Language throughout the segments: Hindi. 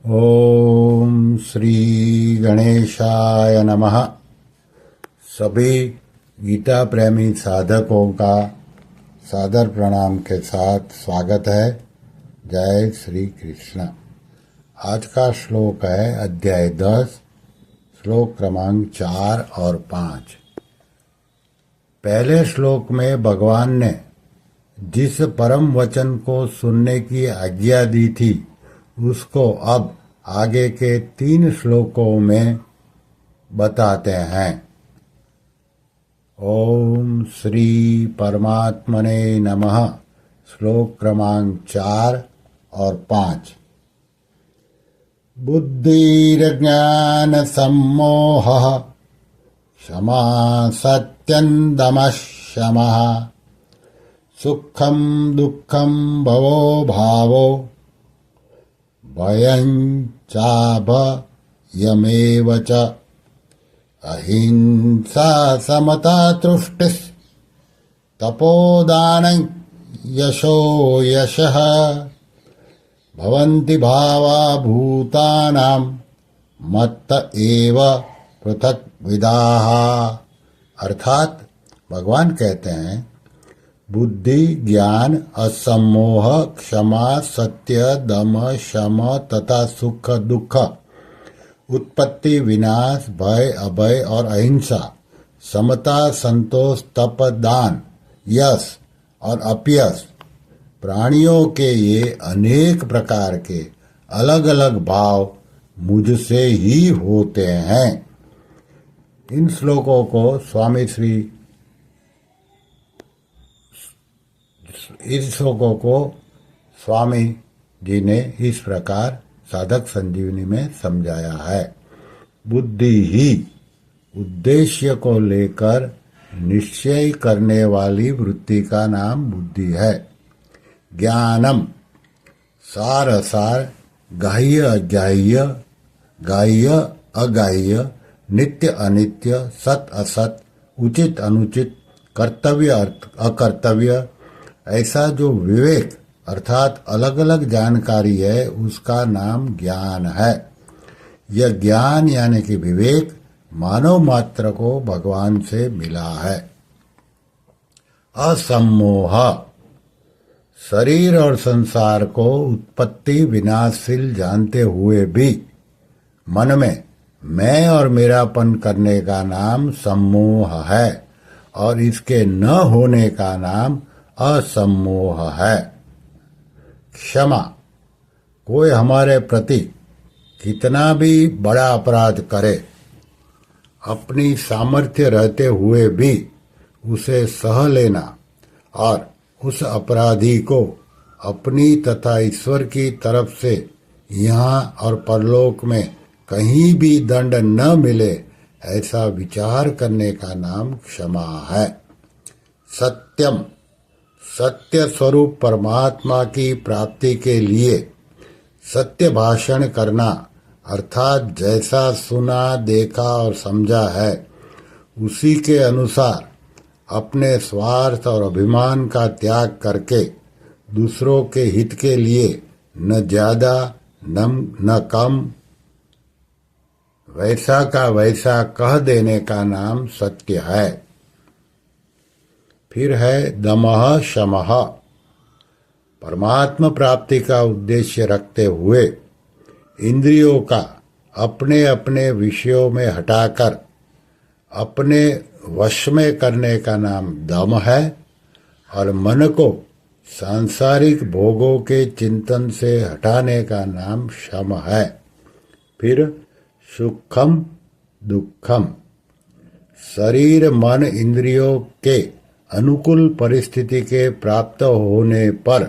ओम श्री गणेशाय नमः। सभी गीता प्रेमी साधकों का सादर प्रणाम के साथ स्वागत है। जय श्री कृष्ण। आज का श्लोक है अध्याय 10, श्लोक क्रमांक 4 और 5। पहले श्लोक में भगवान ने जिस परम वचन को सुनने की आज्ञा दी थी उसको अब आगे के 3 श्लोकों में बताते हैं। ओम श्री परमात्मने नमः। श्लोक क्रमांक 4 और 5। बुद्धिर्ज्ञान सम्मोहः क्षमा सत्यं दमः शमः सुखं दुःखं भवो भावो भयं चाभयमेव च अहिंसा समता तुष्टिः तपोदानं यशो यशः भवन्ति भावा भूतानां मत्त एव पृथक विदाः। अर्थात भगवान कहते हैं बुद्धि, ज्ञान, असम्मोह, क्षमा, सत्य, दम, शम तथा सुख दुख, उत्पत्ति, विनाश, भय, अभय और अहिंसा, समता, संतोष, तप, दान, यश और अपयश, प्राणियों के ये अनेक प्रकार के अलग अलग भाव मुझसे ही होते हैं। इन श्लोकों को स्वामी जी ने इस प्रकार साधक संजीवनी में समझाया है। बुद्धि ही उद्देश्य को लेकर निश्चय करने वाली वृत्ति का नाम बुद्धि है। ज्ञानम सार असार, ग्राह्य अग्राह्य, ग्राह्य अग्राह्य, नित्य अनित्य, सत असत, उचित अनुचित, कर्तव्य अकर्तव्य, ऐसा जो विवेक अर्थात अलग अलग जानकारी है उसका नाम ज्ञान है। यह ज्ञान यानी कि विवेक मानव मात्र को भगवान से मिला है। असम्मोह शरीर और संसार को उत्पत्ति विनाशशील जानते हुए भी मन में मैं और मेरापन करने का नाम सम्मोह है और इसके न होने का नाम असम्मोह है। क्षमा कोई हमारे प्रति कितना भी बड़ा अपराध करे, अपनी सामर्थ्य रहते हुए भी उसे सह लेना और उस अपराधी को अपनी तथा ईश्वर की तरफ से यहाँ और परलोक में कहीं भी दंड न मिले ऐसा विचार करने का नाम क्षमा है। सत्यम सत्य स्वरूप परमात्मा की प्राप्ति के लिए सत्य भाषण करना अर्थात जैसा सुना, देखा और समझा है उसी के अनुसार अपने स्वार्थ और अभिमान का त्याग करके दूसरों के हित के लिए न ज्यादा न कम वैसा का वैसा कह देने का नाम सत्य है। फिर है दमः शमः। परमात्मा प्राप्ति का उद्देश्य रखते हुए इंद्रियों का अपने अपने विषयों में हटाकर अपने वश में करने का नाम दम है और मन को सांसारिक भोगों के चिंतन से हटाने का नाम शम है। फिर सुखम दुखम शरीर मन इंद्रियों के अनुकूल परिस्थिति के प्राप्त होने पर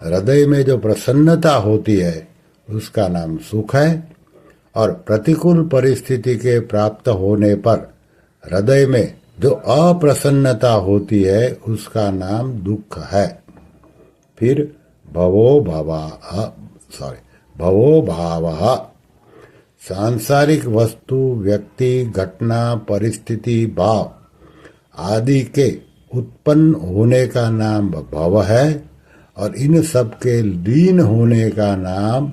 हृदय में जो प्रसन्नता होती है उसका नाम सुख है और प्रतिकूल परिस्थिति के प्राप्त होने पर हृदय में जो अप्रसन्नता होती है उसका नाम दुख है। फिर भवो भावः सांसारिक वस्तु, व्यक्ति, घटना, परिस्थिति, भाव आदि के उत्पन्न होने का नाम भव है और इन सब के लीन होने का नाम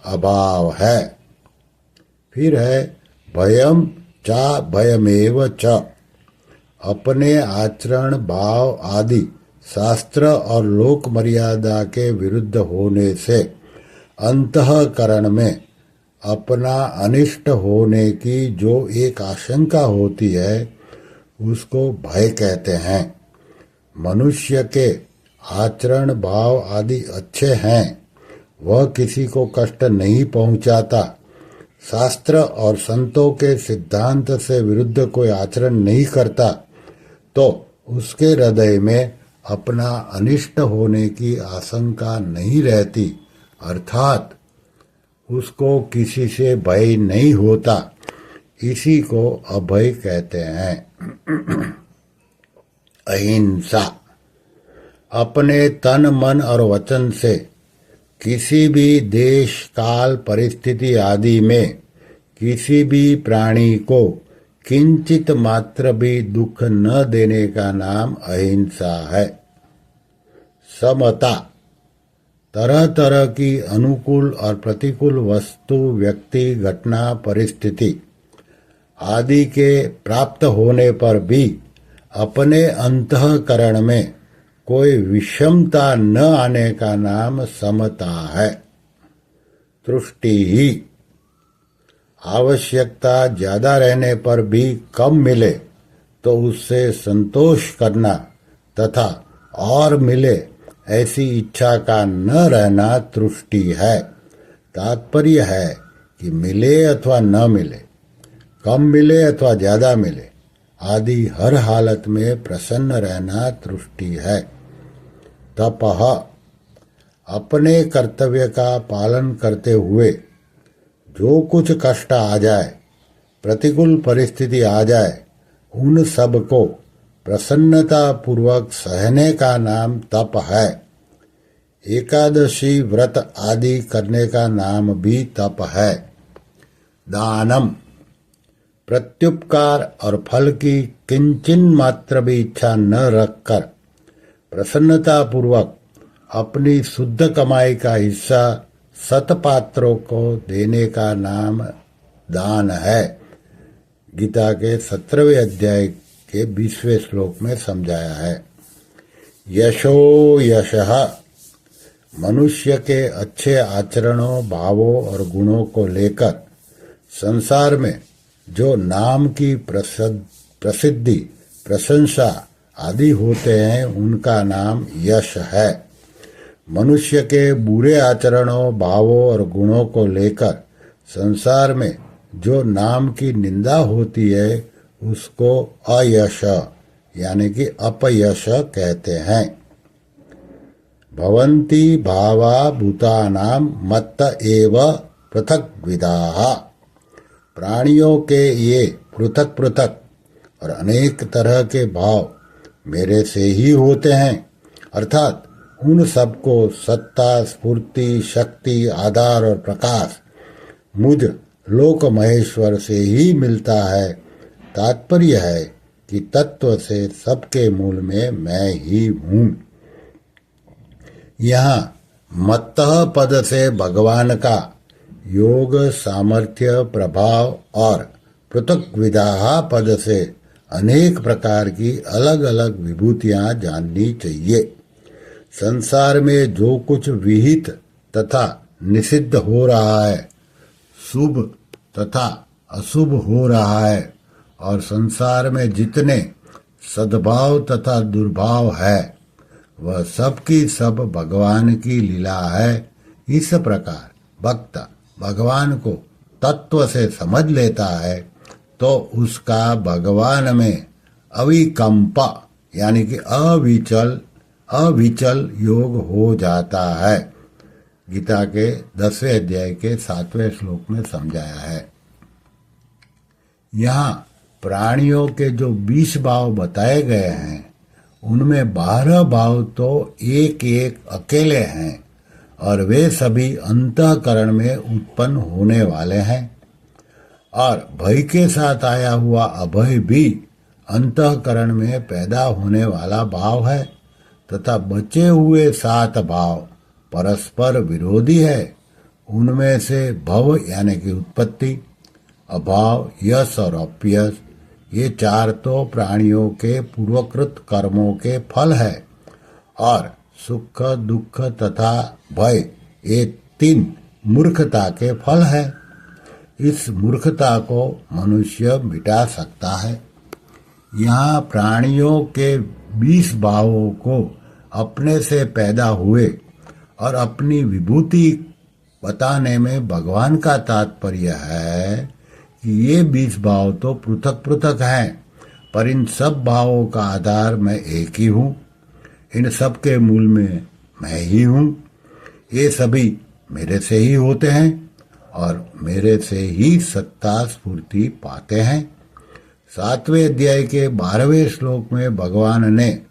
अभाव है। फिर है भयम चा भयमेव च। अपने आचरण, भाव आदि शास्त्र और लोक मर्यादा के विरुद्ध होने से अंतःकरण में अपना अनिष्ट होने की जो एक आशंका होती है उसको भय कहते हैं। मनुष्य के आचरण, भाव आदि अच्छे हैं, वह किसी को कष्ट नहीं पहुंचाता, शास्त्र और संतों के सिद्धांत से विरुद्ध कोई आचरण नहीं करता, तो उसके हृदय में अपना अनिष्ट होने की आशंका नहीं रहती, अर्थात उसको किसी से भय नहीं होता। इसी को अभय कहते हैं। अहिंसा। अपने तन, मन और वचन से किसी भी देश, काल, परिस्थिति आदि में किसी भी प्राणी को किंचित मात्र भी दुख न देने का नाम अहिंसा है। समता। तरह तरह की अनुकूल और प्रतिकूल वस्तु, व्यक्ति, घटना, परिस्थिति आदि के प्राप्त होने पर भी अपने अंतःकरण में कोई विषमता न आने का नाम समता है। तुष्टि ही। आवश्यकता ज्यादा रहने पर भी कम मिले तो उससे संतोष करना तथा और मिले ऐसी इच्छा का न रहना तुष्टि है। तात्पर्य है कि मिले अथवा न मिले, कम मिले अथवा ज्यादा मिले आदि हर हालत में प्रसन्न रहना तुष्टि है। तपः। अपने कर्तव्य का पालन करते हुए जो कुछ कष्ट आ जाए, प्रतिकूल परिस्थिति आ जाए, उन सब को प्रसन्नता पूर्वक सहने का नाम तप है। एकादशी व्रत आदि करने का नाम भी तप है। दानम। प्रत्युपकार और फल की किंचिन मात्र भी इच्छा न रखकर प्रसन्नता पूर्वक अपनी शुद्ध कमाई का हिस्सा सतपात्रों को देने का नाम दान है। गीता के 17वें अध्याय के 20वें श्लोक में समझाया है। यशो यशः। मनुष्य के अच्छे आचरणों, भावों और गुणों को लेकर संसार में जो नाम की प्रसिद्धि, प्रशंसा आदि होते हैं उनका नाम यश है। मनुष्य के बुरे आचरणों, भावों और गुणों को लेकर संसार में जो नाम की निंदा होती है उसको अयश यानी कि अपयश कहते हैं। भवन्ति भावा भूतानां मत्त एव पृथक विदाः। प्राणियों के ये पृथक पृथक और अनेक तरह के भाव मेरे से ही होते हैं, अर्थात उन सबको सत्ता, स्फूर्ति, शक्ति, आधार और प्रकाश मुझ लोक महेश्वर से ही मिलता है। तात्पर्य है कि तत्व से सबके मूल में मैं ही हूँ। यहाँ मत्तः पद से भगवान का योग, सामर्थ्य, प्रभाव और पृथक विदाः पद से अनेक प्रकार की अलग अलग विभूतियां जाननी चाहिए। संसार में जो कुछ विहित तथा निषिद्ध हो रहा है, शुभ तथा अशुभ हो रहा है, और संसार में जितने सद्भाव तथा दुर्भाव है वह सब की सब भगवान की लीला है। इस प्रकार भक्त भगवान को तत्व से समझ लेता है तो उसका भगवान में अविकंप यानी कि अविचल योग हो जाता है। गीता के 10वें अध्याय के 7वें श्लोक में समझाया है। यहाँ प्राणियों के जो 20 भाव बताए गए हैं उनमें 12 भाव तो एक एक अकेले हैं और वे सभी अंतःकरण में उत्पन्न होने वाले हैं, और भय के साथ आया हुआ अभय भी अंतःकरण में पैदा होने वाला भाव है, तथा बचे हुए 7 भाव परस्पर विरोधी है। उनमें से भव यानी कि उत्पत्ति, अभाव, यश और अपयश, ये चार तो प्राणियों के पूर्वकृत कर्मों के फल है, और सुख, दुख तथा भय ये तीन मूर्खता के फल है। इस मूर्खता को मनुष्य मिटा सकता है। यहाँ प्राणियों के 20 भावों को अपने से पैदा हुए और अपनी विभूति बताने में भगवान का तात्पर्य है कि ये 20 भाव तो पृथक पृथक हैं, पर इन सब भावों का आधार मैं एक ही हूँ। इन सब के मूल में मैं ही हूँ। ये सभी मेरे से ही होते हैं और मेरे से ही सत्ता स्फूर्ति पाते हैं। 7वें अध्याय के 12वें श्लोक में भगवान ने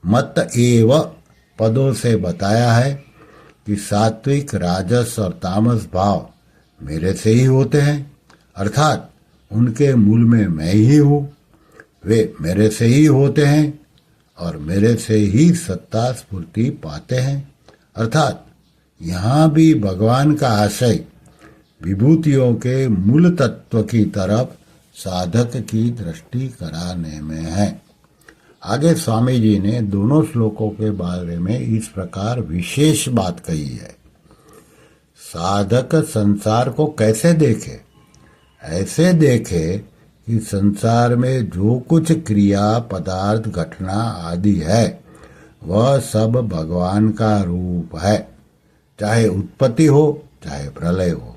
मत एव पदों से बताया है कि सात्विक, राजस और तामस भाव मेरे से ही होते हैं, अर्थात उनके मूल में मैं ही हूँ। वे मेरे से ही होते हैं और मेरे से ही सत्ता स्फूर्ति पाते हैं, अर्थात यहाँ भी भगवान का आशय विभूतियों के मूल तत्व की तरफ साधक की दृष्टि कराने में है। आगे स्वामी जी ने दोनों श्लोकों के बारे में इस प्रकार विशेष बात कही है। साधक संसार को कैसे देखे? ऐसे देखे कि संसार में जो कुछ क्रिया, पदार्थ, घटना आदि है वह सब भगवान का रूप है। चाहे उत्पत्ति हो, चाहे प्रलय हो,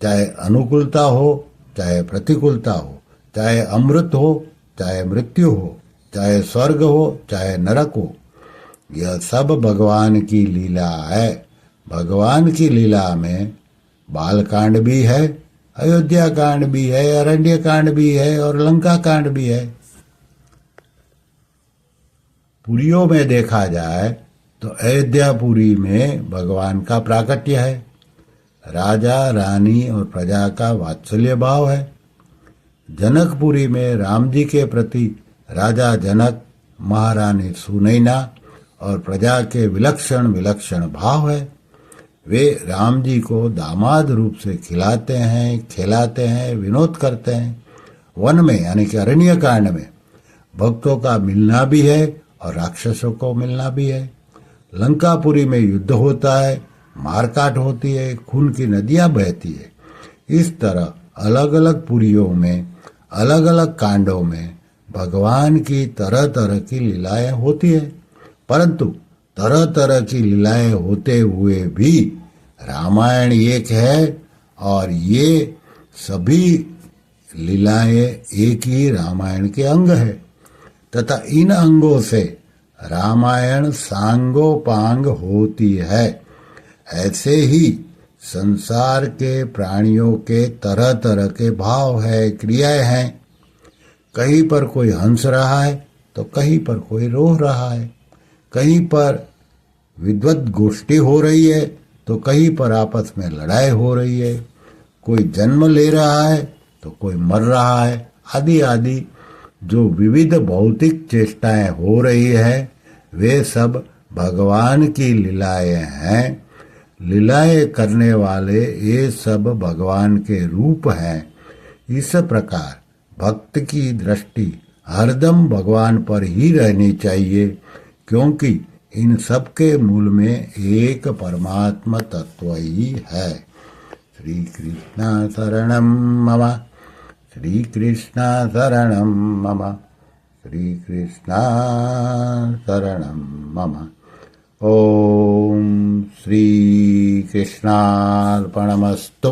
चाहे अनुकूलता हो, चाहे प्रतिकूलता हो, चाहे अमृत हो, चाहे मृत्यु हो, चाहे स्वर्ग हो, चाहे नरक हो, यह सब भगवान की लीला है। भगवान की लीला में बालकांड भी है, अयोध्या कांड भी है, अरण्य कांड भी है और लंका कांड भी है। पुरियों में देखा जाए तो अयोध्यापुरी में भगवान का प्राकट्य है। राजा, रानी और प्रजा का वात्सल्य भाव है। जनकपुरी में राम जी के प्रति राजा जनक, महारानी सुनैना और प्रजा के विलक्षण विलक्षण भाव है। वे राम जी को दामाद रूप से खिलाते हैं, खिलाते हैं, विनोद करते हैं। वन में यानी कि अरण्य कांड में भक्तों का मिलना भी है और राक्षसों को मिलना भी है। लंकापुरी में युद्ध होता है, मारकाट होती है, खून की नदियां बहती है। इस तरह अलग अलग पुरियों में, अलग अलग कांडों में भगवान की तरह तरह की लीलाएं होती है, परंतु तरह तरह की लीलाएं होते हुए भी रामायण एक है और ये सभी लीलाएं एक ही रामायण के अंग है तथा इन अंगों से रामायण सांगोपांग होती है। ऐसे ही संसार के प्राणियों के तरह तरह के भाव है, क्रियाएं हैं। कहीं पर कोई हंस रहा है तो कहीं पर कोई रो रहा है, कहीं पर विद्वत गोष्ठी हो रही है तो कहीं पर आपस में लड़ाई हो रही है, कोई जन्म ले रहा है तो कोई मर रहा है, आदि आदि जो विविध भौतिक चेष्टाएं हो रही है वे सब भगवान की लीलाएं हैं। लीलाएं करने वाले ये सब भगवान के रूप हैं। इस प्रकार भक्त की दृष्टि हरदम भगवान पर ही रहनी चाहिए, क्योंकि इन सब के मूल में एक परमात्मा तत्व ही है। श्री कृष्ण शरणम मम, श्री कृष्ण शरणम मम, श्री कृष्ण शरणम मम। ओम श्री कृष्णार्पणमस्तु।